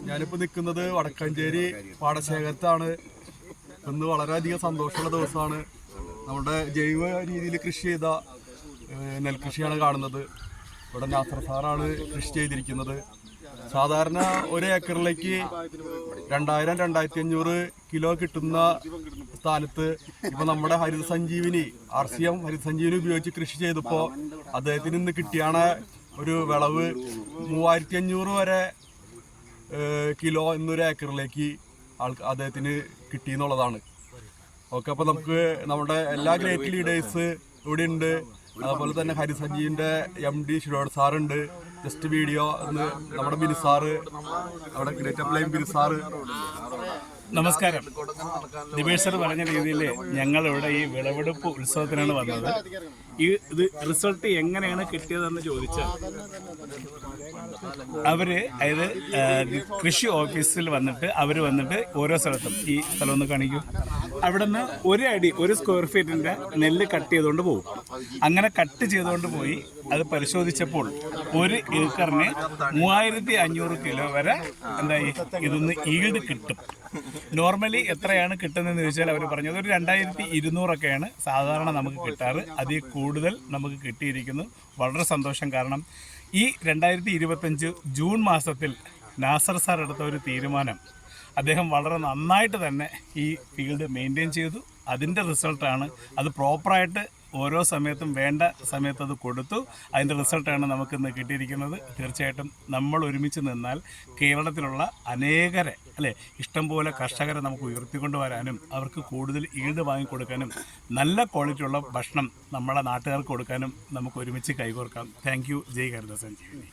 ഞാനിപ്പോൾ നിൽക്കുന്നത് വടക്കഞ്ചേരി പാടശേഖരത്താണ്. ഇന്ന് വളരെയധികം സന്തോഷമുള്ള ദിവസമാണ്. നമ്മുടെ ജൈവ രീതിയിൽ കൃഷി ചെയ്ത നെൽകൃഷിയാണ് കാണുന്നത്. ഇവിടെ നാസർ സാറാണ് കൃഷി ചെയ്തിരിക്കുന്നത്. സാധാരണ ഒരു ഏക്കറിലേക്ക് 2000-2500 കിലോ കിട്ടുന്ന സ്ഥാനത്ത് ഇപ്പൊ നമ്മുടെ ഹരിത സഞ്ജീവിനി RCM ഹരിത സഞ്ജീവിനി ഉപയോഗിച്ച് കൃഷി ചെയ്തപ്പോൾ അദ്ദേഹത്തിന് ഇന്ന് കിട്ടിയാണ് ഒരു വിളവ് 3500 വരെ കിലോ ഇന്നൊരു ഏക്കറിലേക്ക് അദ്ദേഹത്തിന് കിട്ടിയെന്നുള്ളതാണ്. ഓക്കെ, അപ്പോൾ നമുക്ക് നമ്മുടെ എല്ലാ ഗ്രേറ്റ് ലീഡേഴ്സ് ഇവിടെ ഉണ്ട്. അതുപോലെ തന്നെ ഹരിസഞ്ജീവിന്റെ MD ശിരോഡ് സാറുണ്ട്. ജസ്റ്റ് വീഡിയോ നമ്മുടെ ബിനു സാറ്, അവിടെ ഗ്രേറ്റ് അപ്ലൈൻ ബിനു സാറ്. നമസ്കാരം. ദിബേഷ് സർ പറഞ്ഞ രീതിയിൽ ഞങ്ങളിവിടെ ഈ വിളവെടുപ്പ് ഉത്സവത്തിനാണ് വന്നത്. ഇത് റിസൾട്ട് എങ്ങനെയാണ് കിട്ടിയതെന്ന് ചോദിച്ചാൽ അതായത് കൃഷി ഓഫീസിൽ വന്നിട്ട് ഓരോ സ്ഥലത്തും, ഈ സ്ഥലം ഒന്ന് കാണിക്കൂ, അവിടെ നിന്ന് 1 അടി 1 സ്ക്വയർ ഫീറ്റിൻ്റെ നെല്ല് കട്ട് ചെയ്തുകൊണ്ട് പോകും. അങ്ങനെ കട്ട് ചെയ്തുകൊണ്ട് പോയി അത് പരിശോധിച്ചപ്പോൾ 1 ഏക്കറിന് 3500 കിലോ വരെ ഇതൊന്ന് ഈൽഡ് കിട്ടും. നോർമലി എത്രയാണ് കിട്ടുന്നതെന്ന് ചോദിച്ചാൽ അവർ പറഞ്ഞത് ഒരു 2200 സാധാരണ നമുക്ക് കിട്ടാറ്. അതിൽ കൂടുതൽ നമുക്ക് കിട്ടിയിരിക്കുന്നു. വളരെ സന്തോഷം. കാരണം ഈ 2025 ജൂൺ മാസത്തിൽ നാസർ സാർ എടുത്ത ഒരു തീരുമാനം, അദ്ദേഹം വളരെ നന്നായിട്ട് തന്നെ ഈ ഫീൽഡ് മെയിൻറ്റെയിൻ ചെയ്തു. അതിൻ്റെ റിസൾട്ടാണ്. അത് പ്രോപ്പറായിട്ട് ഓരോ സമയത്തും വേണ്ട സമയത്ത് അത് കൊടുത്തു. അതിൻ്റെ റിസൾട്ടാണ് നമുക്കിന്ന് കിട്ടിയിരിക്കുന്നത്. തീർച്ചയായിട്ടും നമ്മൾ ഒരുമിച്ച് നിന്നാൽ കേരളത്തിലുള്ള അനേകരെ ഇഷ്ടംപോലെ കർഷകരെ നമുക്ക് ഉയർത്തിക്കൊണ്ടുവരാനും അവർക്ക് കൂടുതൽ ഈട് വാങ്ങിക്കൊടുക്കാനും നല്ല ക്വാളിറ്റിയുള്ള ഭക്ഷണം നമ്മളെ നാട്ടുകാർക്ക് കൊടുക്കാനും നമുക്ക് ഒരുമിച്ച് കൈകോർക്കാം. Thank you. ജയ് ഹരിത സഞ്ജീവിനി.